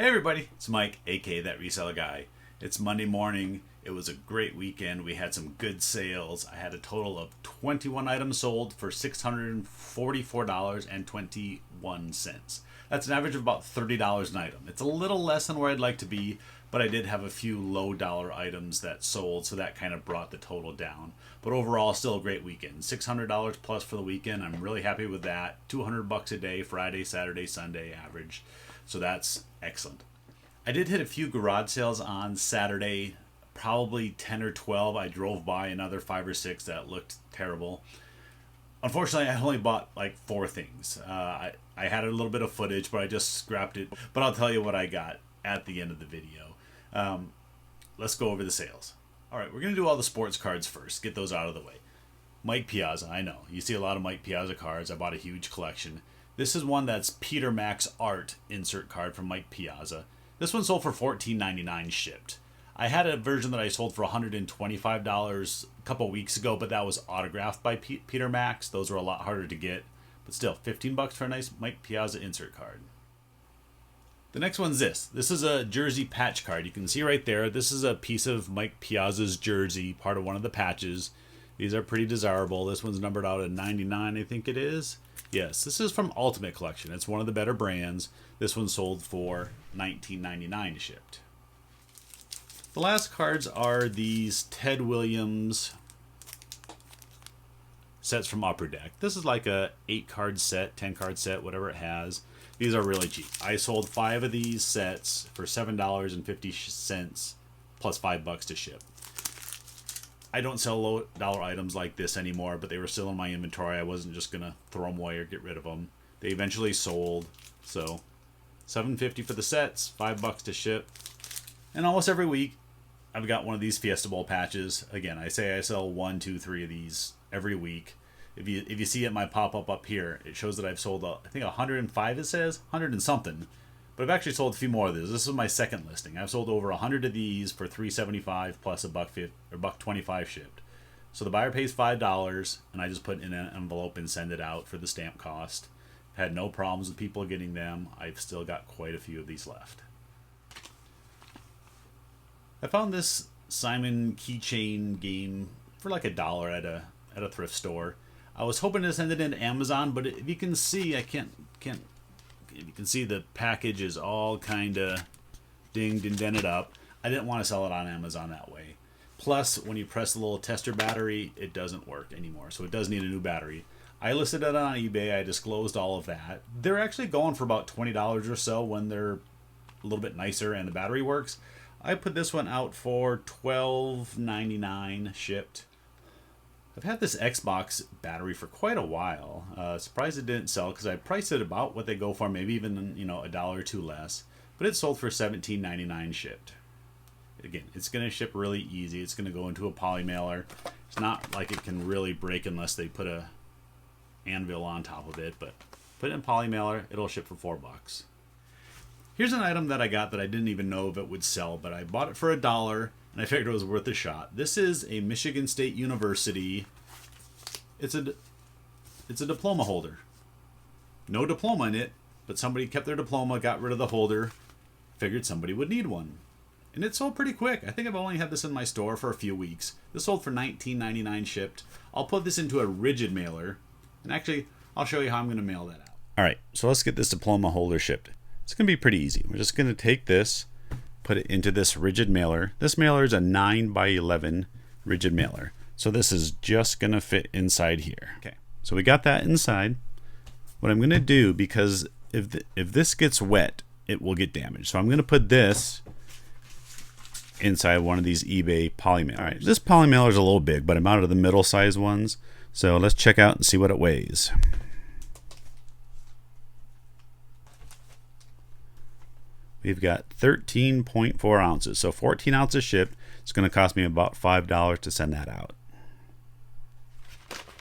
Hey everybody, it's Mike, aka That Reseller Guy. It's Monday morning. It was a great weekend. We had some good sales. I had a total of 21 items sold for $644.21. That's an average of about $30 an item. It's a little less than where I'd like to be, but I did have a few low dollar items that sold, so that kind of brought the total down. But overall, still a great weekend. $600 plus for the weekend. I'm really happy with that. $200 a day, Friday, Saturday, Sunday average. So that's excellent. I did hit a few garage sales on Saturday, probably 10 or 12. I drove by another 5 or 6 that looked terrible. Unfortunately, I only bought like 4 things. I had a little bit of footage, but I just scrapped it. But I'll tell you what I got at the end of the video. Let's go over the sales. All right, we're going to do all the sports cards first. Get those out of the way. Mike Piazza, I know. You see a lot of Mike Piazza cards. I bought a huge collection. This is one that's Peter Max Art insert card from Mike Piazza. This one sold for $14.99 shipped. I had a version that I sold for $125 a couple weeks ago, but that was autographed by Peter Max. Those were a lot harder to get. But still, $15 for a nice Mike Piazza insert card. The next one's this. This is a jersey patch card. You can see right there, this is a piece of Mike Piazza's jersey, part of one of the patches. These are pretty desirable. This one's numbered out at 99, I think it is. Yes, this is from Ultimate Collection. It's one of the better brands. This one sold for $19.99 shipped. The last cards are these Ted Williams sets from Upper Deck. This is like a 8-card set, 10-card set, whatever it has. These are really cheap. I sold 5 of these sets for $7.50 plus $5 to ship. I don't sell low dollar items like this anymore, but they were still in my inventory. I wasn't just gonna throw them away or get rid of them. They eventually sold, so $7.50 for the sets, $5 to ship. And almost every week, I've got one of these Fiesta Bowl patches. Again, I say I sell 1, 2, 3 of these every week. If you see it, my pop-up up here, it shows that I've sold, I think 105 it says, 100 and something. But I've actually sold a few more of these. This is my second listing. I've sold over 100 of these for $3.75 plus $1.25 shipped. So the buyer pays $5, and I just put it in an envelope and send it out for the stamp cost. Had no problems with people getting them. I've still got quite a few of these left. I found this Simon Keychain game for like $1 at a thrift store. I was hoping to send it into Amazon, but if you can see, if you can see, the package is all kind of dinged and dented up. I didn't want to sell it on Amazon that way. Plus, when you press the little tester battery, it doesn't work anymore, so it does need a new battery. I listed it on eBay. I disclosed all of that. They're actually going for about $20 or so when they're a little bit nicer and the battery works. I put this one out for $12.99 shipped. I've had this Xbox battery for quite a while. Surprised it didn't sell because I priced it about what they go for, maybe even $1 or 2 less. But it sold for $17.99 shipped. Again, it's going to ship really easy. It's going to go into a poly mailer. It's not like it can really break unless they put a anvil on top of it. But put it in poly mailer, it'll ship for $4. Here's an item that I got that I didn't even know if it would sell, but I bought it for $1. And I figured it was worth a shot. This is a Michigan State University. It's a diploma holder. No diploma in it, but somebody kept their diploma, got rid of the holder, figured somebody would need one. And it sold pretty quick. I think I've only had this in my store for a few weeks. This sold for $19.99 shipped. I'll put this into a rigid mailer. And actually, I'll show you how I'm going to mail that out. All right, so let's get this diploma holder shipped. It's going to be pretty easy. We're just going to take this, put it into this rigid mailer. This mailer is a 9x11 rigid mailer. So this is just going to fit inside here. Okay, so we got that inside. What I'm going to do, because if this gets wet, it will get damaged. So I'm going to put this inside one of these eBay poly mailers. All right, this poly mailer is a little big, but I'm out of the middle size ones. So let's check out and see what it weighs. We've got 13.4 ounces. So 14 ounces shipped. It's going to cost me about $5 to send that out.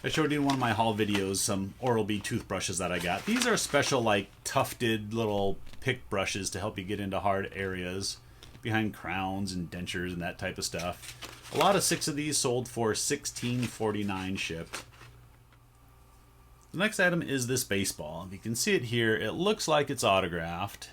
I showed you in one of my haul videos some OralB toothbrushes that I got. These are special, like, tufted little pick brushes to help you get into hard areas behind crowns and dentures and that type of stuff. A lot of 6 of these sold for $16.49 shipped. The next item is this baseball. If you can see it here, it looks like it's autographed.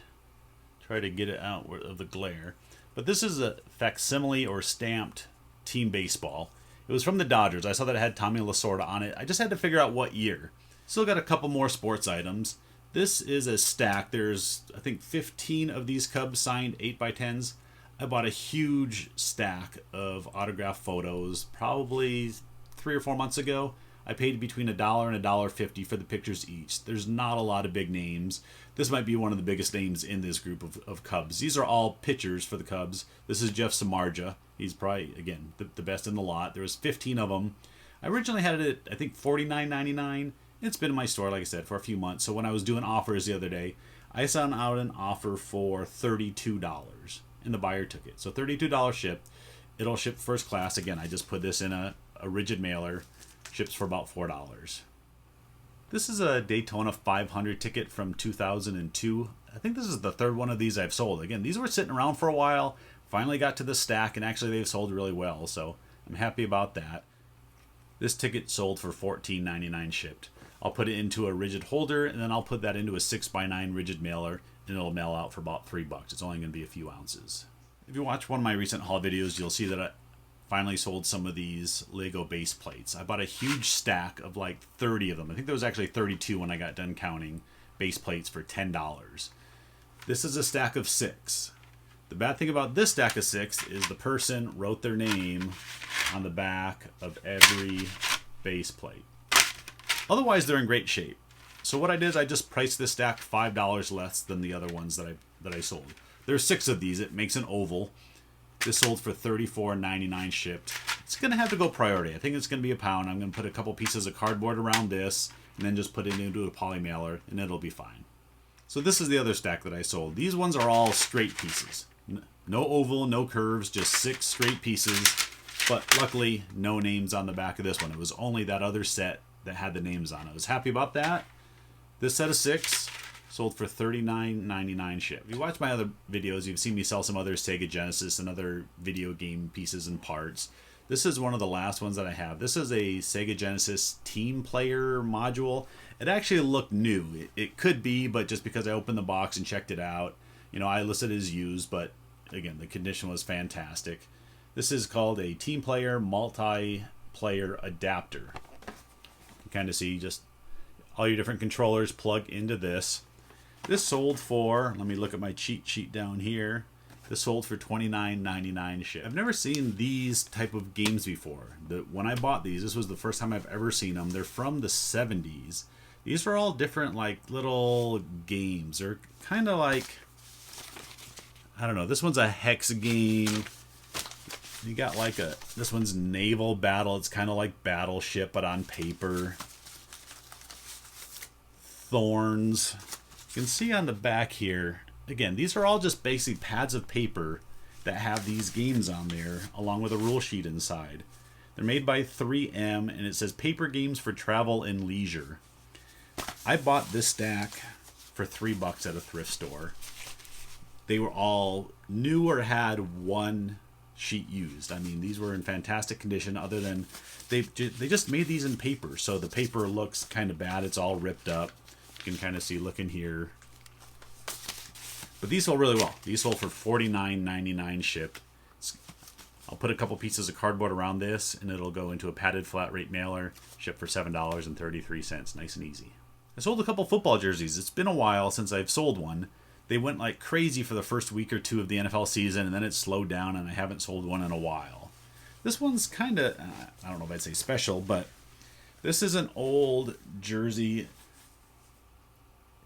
try to get it out of the glare. But this is a facsimile or stamped team baseball. It was from the Dodgers. I saw that it had Tommy Lasorda on it. I just had to figure out what year. Still got a couple more sports items. This is a stack. There's, I think, 15 of these Cubs signed 8x10s. I bought a huge stack of autographed photos probably 3 or 4 months ago. I paid between $1 and $1.50 for the pictures each. There's not a lot of big names. This might be one of the biggest names in this group of Cubs. These are all pitchers for the Cubs. This is Jeff Samardzija. He's probably, again, the best in the lot. There was 15 of them. I originally had it at, I think, $49.99. It's been in my store, like I said, for a few months. So when I was doing offers the other day, I sent out an offer for $32, and the buyer took it. So $32 shipped. It'll ship first class. Again, I just put this in a rigid mailer. Ships for about $4. This is a Daytona 500 ticket from 2002. I think this is the third one of these I've sold. Again, these were sitting around for a while. Finally got to the stack, and actually they've sold really well, so I'm happy about that. This ticket sold for $14.99 shipped. I'll put it into a rigid holder, and then I'll put that into a 6x9 rigid mailer, and it'll mail out for about $3. It's only going to be a few ounces. If you watch one of my recent haul videos, you'll see that I finally sold some of these Lego base plates. I bought a huge stack of like 30 of them. I think there was actually 32 when I got done counting base plates for $10. This is a stack of 6. The bad thing about this stack of 6 is the person wrote their name on the back of every base plate. Otherwise, they're in great shape. So what I did is I just priced this stack $5 less than the other ones that I sold. There's 6 of these. It makes an oval. This sold for $34.99 shipped. It's going to have to go priority. I think it's going to be £1. I'm going to put a couple pieces of cardboard around this and then just put it into a poly mailer, and it'll be fine. So this is the other stack that I sold. These ones are all straight pieces. No oval, no curves, just 6 straight pieces. But luckily, no names on the back of this one. It was only that other set that had the names on it. I was happy about that. This set of 6 sold for $39.99 shipped. If you watch my other videos, you've seen me sell some other Sega Genesis and other video game pieces and parts. This is one of the last ones that I have. This is a Sega Genesis Team Player module. It actually looked new. It could be, but just because I opened the box and checked it out, I listed it as used, but again, the condition was fantastic. This is called a Team Player multiplayer adapter. You kind of see just all your different controllers plug into this. This sold for, let me look at my cheat sheet down here. This sold for $29.99 shipped. I've never seen these type of games before. When I bought these, this was the first time I've ever seen them. They're from the 70s. These are all different, like, little games. They're kind of like, I don't know, this one's a hex game. You got like this one's naval battle. It's kind of like Battleship, but on paper. Thorns. You can see on the back here, again, these are all just basic pads of paper that have these games on there, along with a rule sheet inside. They're made by 3M, and it says Paper Games for Travel and Leisure. I bought this stack for $3 at a thrift store. They were all new or had one sheet used. I mean, these were in fantastic condition, other than they just made these in paper, so the paper looks kind of bad. It's all ripped up. You can kind of see, look in here. But these sold really well. These sold for $49.99 shipped. I'll put a couple pieces of cardboard around this, and it'll go into a padded flat rate mailer, shipped for $7.33. Nice and easy. I sold a couple football jerseys. It's been a while since I've sold one. They went like crazy for the first week or two of the NFL season, and then it slowed down, and I haven't sold one in a while. This one's kind of, I don't know if I'd say special, but this is an old jersey.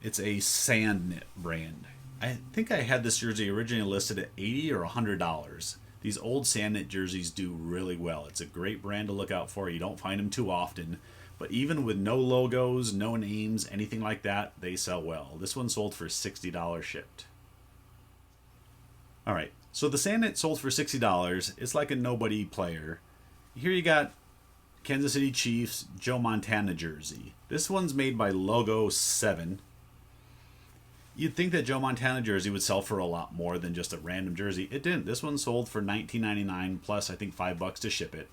It's a Sand Knit brand. I think I had this jersey originally listed at $80 or $100. These old Sand Knit jerseys do really well. It's a great brand to look out for. You don't find them too often. But even with no logos, no names, anything like that, they sell well. This one sold for $60 shipped. Alright, so the Sand Knit sold for $60. It's like a nobody player. Here you got Kansas City Chiefs Joe Montana jersey. This one's made by Logo 7. You'd think that Joe Montana jersey would sell for a lot more than just a random jersey. It didn't. This one sold for $19.99 plus I think $5 to ship it.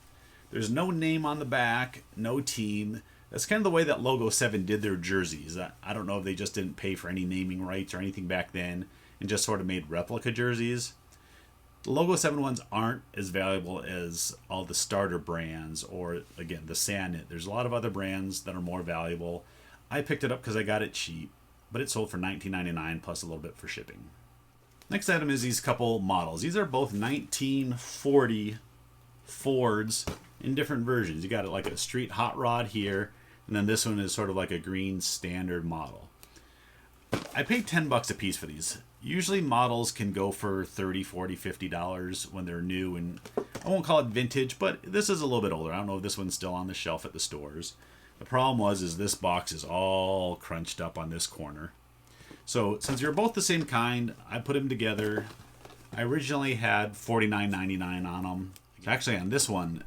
There's no name on the back, no team. That's kind of the way that Logo 7 did their jerseys. I don't know if they just didn't pay for any naming rights or anything back then, and just sort of made replica jerseys. The Logo 7 ones aren't as valuable as all the starter brands or, again, the Sandknit. There's a lot of other brands that are more valuable. I picked it up because I got it cheap, but it sold for $19.99 plus a little bit for shipping. Next item is these couple models. These are both 1940 Fords in different versions. You got it like a street hot rod here, and then this one is sort of like a green standard model. I paid $10 a piece for these. Usually models can go for $30, $40, $50 when they're new, and I won't call it vintage, but this is a little bit older. I don't know if this one's still on the shelf at the stores. The problem is this box is all crunched up on this corner. So since they're both the same kind, I put them together. I originally had $49.99 on them. Actually, on this one,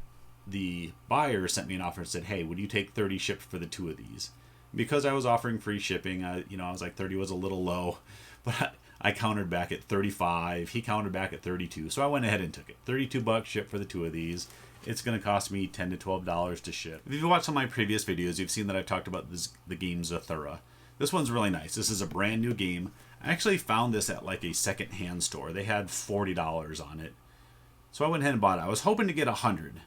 the buyer sent me an offer and said, hey, would you take 30 shipped for the two of these? Because I was offering free shipping, I was like 30 was a little low, but I countered back at 35. He countered back at 32. So I went ahead and took it. $32 shipped for the two of these. It's going to cost me $10 to $12 to ship. If you've watched some of my previous videos, you've seen that I've talked about the game's thourough. This one's really nice. This is a brand new game. I actually found this at like a second-hand store. They had $40 on it. So I went ahead and bought it. I was hoping to get 100.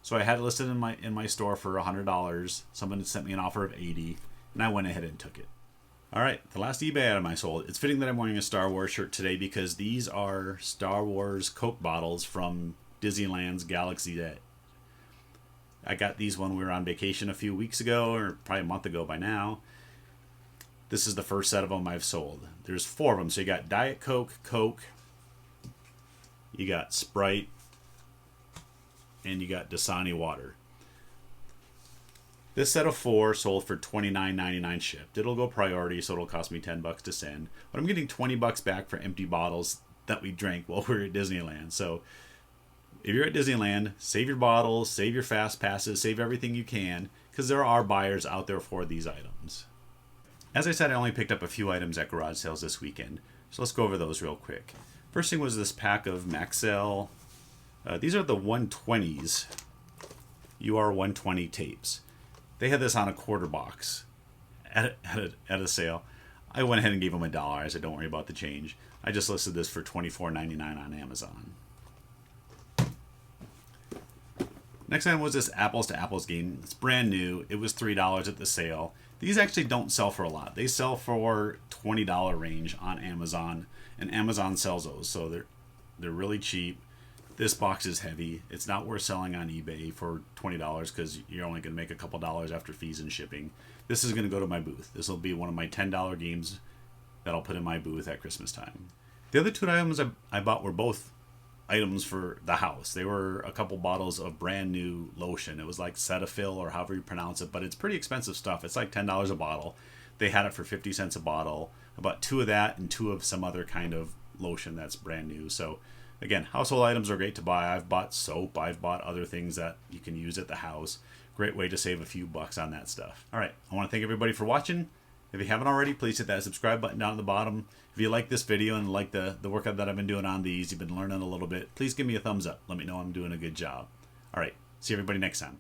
So I had it listed in my store for $100. Someone sent me an offer of $80, and I went ahead and took it. All right, the last eBay item I sold. It's fitting that I'm wearing a Star Wars shirt today because these are Star Wars Coke bottles from Disneyland's Galaxy Edge. I got these when we were on vacation a few weeks ago, or probably a month ago by now. This is the first set of them I've sold. There's 4 of them. So you got Diet Coke, Coke, you got Sprite, and you got Dasani water. This set of 4 sold for $29.99 shipped. It'll go priority, so it'll cost me $10 to send. But I'm getting $20 back for empty bottles that we drank while we were at Disneyland. So if you're at Disneyland, save your bottles, save your fast passes, save everything you can, because there are buyers out there for these items. As I said, I only picked up a few items at garage sales this weekend, so let's go over those real quick. First thing was this pack of Maxell. These are the 120s, UR120 tapes. They had this on a quarter box at a sale. I went ahead and gave them $1. I said, don't worry about the change. I just listed this for $24.99 on Amazon. Next item was this Apples to Apples game. It's brand new. It was $3 at the sale. These actually don't sell for a lot. They sell for $20 range on Amazon, and Amazon sells those, so they're really cheap. This box is heavy. It's not worth selling on eBay for $20 because you're only going to make a couple dollars after fees and shipping. This is going to go to my booth. This will be one of my $10 games that I'll put in my booth at Christmas time. The other 2 items I bought were both items for the house. They were a couple bottles of brand new lotion. It was like Cetaphil or however you pronounce it, but it's pretty expensive stuff. It's like $10 a bottle. They had it for 50 cents a bottle. I bought 2 of that and 2 of some other kind of lotion that's brand new. So again, household items are great to buy. I've bought soap. I've bought other things that you can use at the house. Great way to save a few bucks on that stuff. All right, I want to thank everybody for watching. If you haven't already, please hit that subscribe button down at the bottom. If you like this video and like the workout that I've been doing on these, you've been learning a little bit, please give me a thumbs up. Let me know I'm doing a good job. All right, see everybody next time.